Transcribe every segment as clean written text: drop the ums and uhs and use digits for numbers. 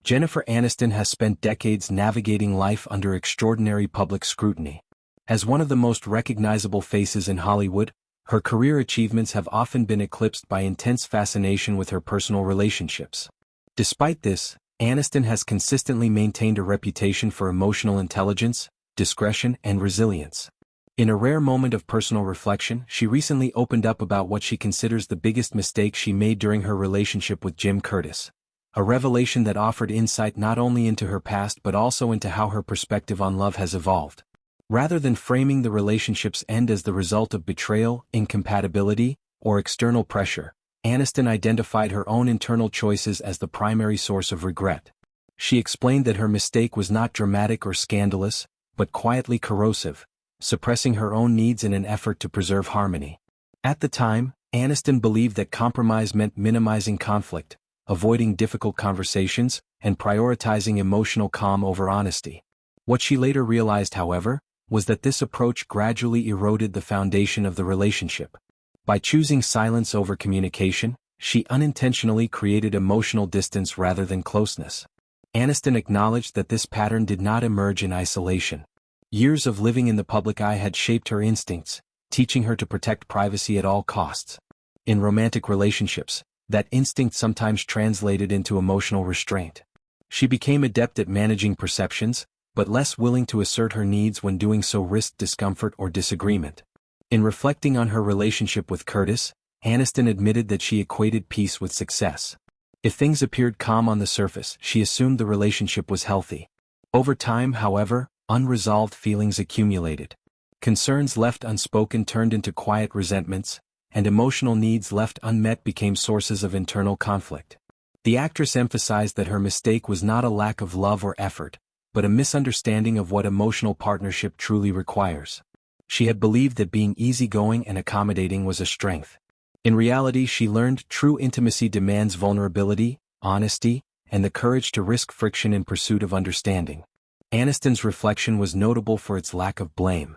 Jennifer Aniston has spent decades navigating life under extraordinary public scrutiny. As one of the most recognizable faces in Hollywood, her career achievements have often been eclipsed by intense fascination with her personal relationships. Despite this, Aniston has consistently maintained a reputation for emotional intelligence, discretion, and resilience. In a rare moment of personal reflection, she recently opened up about what she considers the biggest mistake she made during her relationship with Jim Curtis, a revelation that offered insight not only into her past but also into how her perspective on love has evolved. Rather than framing the relationship's end as the result of betrayal, incompatibility, or external pressure, Aniston identified her own internal choices as the primary source of regret. She explained that her mistake was not dramatic or scandalous, but quietly corrosive, suppressing her own needs in an effort to preserve harmony. At the time, Aniston believed that compromise meant minimizing conflict, avoiding difficult conversations, and prioritizing emotional calm over honesty. What she later realized, however, was that this approach gradually eroded the foundation of the relationship. By choosing silence over communication, she unintentionally created emotional distance rather than closeness. Aniston acknowledged that this pattern did not emerge in isolation. Years of living in the public eye had shaped her instincts, teaching her to protect privacy at all costs. In romantic relationships, that instinct sometimes translated into emotional restraint. She became adept at managing perceptions, but less willing to assert her needs when doing so risked discomfort or disagreement. In reflecting on her relationship with Curtis, Aniston admitted that she equated peace with success. If things appeared calm on the surface, she assumed the relationship was healthy. Over time, however, unresolved feelings accumulated. Concerns left unspoken turned into quiet resentments, and emotional needs left unmet became sources of internal conflict. The actress emphasized that her mistake was not a lack of love or effort, but a misunderstanding of what emotional partnership truly requires. She had believed that being easygoing and accommodating was a strength. In reality, she learned true intimacy demands vulnerability, honesty, and the courage to risk friction in pursuit of understanding. Aniston's reflection was notable for its lack of blame.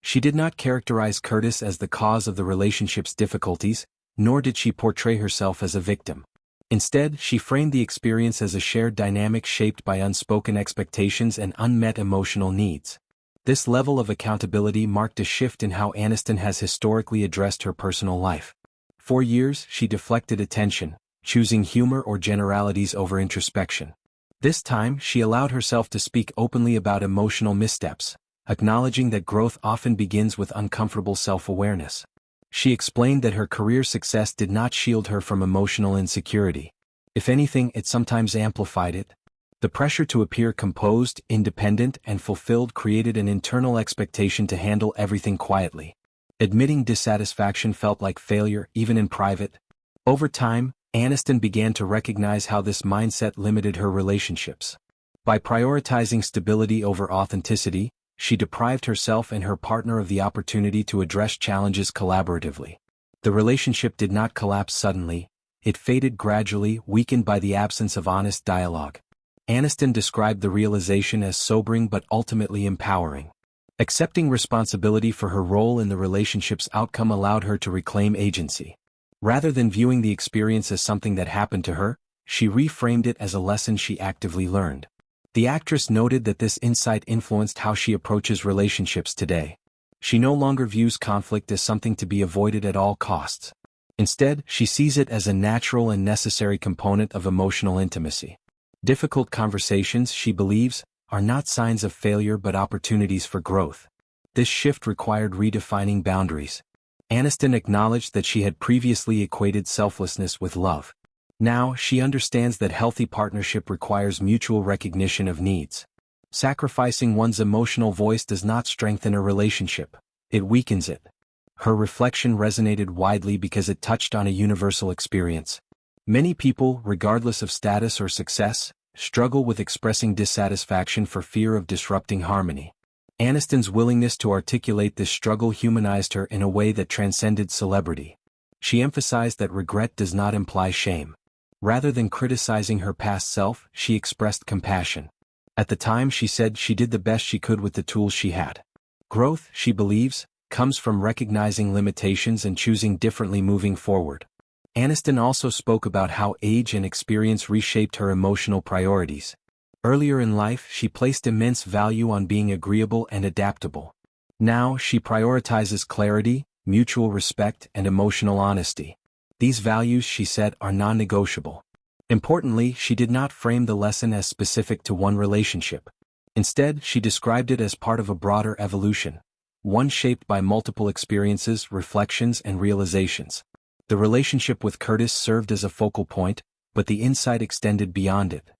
She did not characterize Curtis as the cause of the relationship's difficulties, nor did she portray herself as a victim. Instead, she framed the experience as a shared dynamic shaped by unspoken expectations and unmet emotional needs. This level of accountability marked a shift in how Aniston has historically addressed her personal life. For years, she deflected attention, choosing humor or generalities over introspection. This time, she allowed herself to speak openly about emotional missteps, acknowledging that growth often begins with uncomfortable self-awareness. She explained that her career success did not shield her from emotional insecurity. If anything, it sometimes amplified it. The pressure to appear composed, independent, and fulfilled created an internal expectation to handle everything quietly. Admitting dissatisfaction felt like failure, even in private. Over time, Aniston began to recognize how this mindset limited her relationships. By prioritizing stability over authenticity, she deprived herself and her partner of the opportunity to address challenges collaboratively. The relationship did not collapse suddenly, it faded gradually, weakened by the absence of honest dialogue. Aniston described the realization as sobering but ultimately empowering. Accepting responsibility for her role in the relationship's outcome allowed her to reclaim agency. Rather than viewing the experience as something that happened to her, she reframed it as a lesson she actively learned. The actress noted that this insight influenced how she approaches relationships today. She no longer views conflict as something to be avoided at all costs. Instead, she sees it as a natural and necessary component of emotional intimacy. Difficult conversations, she believes, are not signs of failure but opportunities for growth. This shift required redefining boundaries. Aniston acknowledged that she had previously equated selflessness with love. Now, she understands that healthy partnership requires mutual recognition of needs. Sacrificing one's emotional voice does not strengthen a relationship, it weakens it. Her reflection resonated widely because it touched on a universal experience. Many people, regardless of status or success, struggle with expressing dissatisfaction for fear of disrupting harmony. Aniston's willingness to articulate this struggle humanized her in a way that transcended celebrity. She emphasized that regret does not imply shame. Rather than criticizing her past self, she expressed compassion. At the time, she said she did the best she could with the tools she had. Growth, she believes, comes from recognizing limitations and choosing differently moving forward. Aniston also spoke about how age and experience reshaped her emotional priorities. Earlier in life, she placed immense value on being agreeable and adaptable. Now, she prioritizes clarity, mutual respect, and emotional honesty. These values, she said, are non-negotiable. Importantly, she did not frame the lesson as specific to one relationship. Instead, she described it as part of a broader evolution, one shaped by multiple experiences, reflections, and realizations. The relationship with Curtis served as a focal point, but the insight extended beyond it.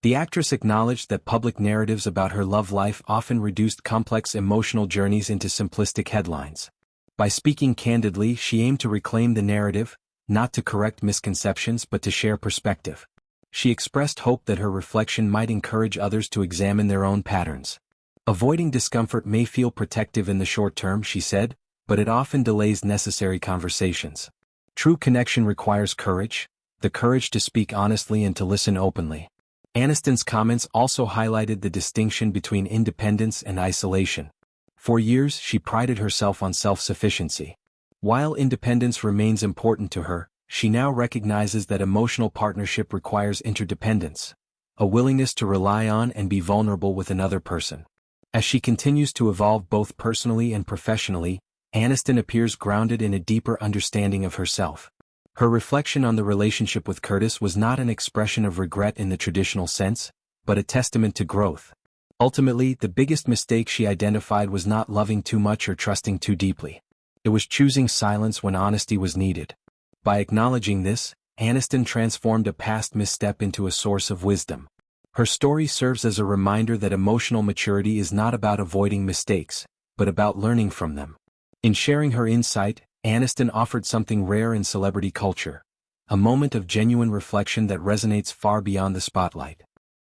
The actress acknowledged that public narratives about her love life often reduced complex emotional journeys into simplistic headlines. By speaking candidly, she aimed to reclaim the narrative, not to correct misconceptions but to share perspective. She expressed hope that her reflection might encourage others to examine their own patterns. Avoiding discomfort may feel protective in the short term, she said, but it often delays necessary conversations. True connection requires courage, the courage to speak honestly and to listen openly. Aniston's comments also highlighted the distinction between independence and isolation. For years, she prided herself on self-sufficiency. While independence remains important to her, she now recognizes that emotional partnership requires interdependence, a willingness to rely on and be vulnerable with another person. As she continues to evolve both personally and professionally, Aniston appears grounded in a deeper understanding of herself. Her reflection on the relationship with Curtis was not an expression of regret in the traditional sense, but a testament to growth. Ultimately, the biggest mistake she identified was not loving too much or trusting too deeply. It was choosing silence when honesty was needed. By acknowledging this, Aniston transformed a past misstep into a source of wisdom. Her story serves as a reminder that emotional maturity is not about avoiding mistakes, but about learning from them. In sharing her insight, Aniston offered something rare in celebrity culture, a moment of genuine reflection that resonates far beyond the spotlight.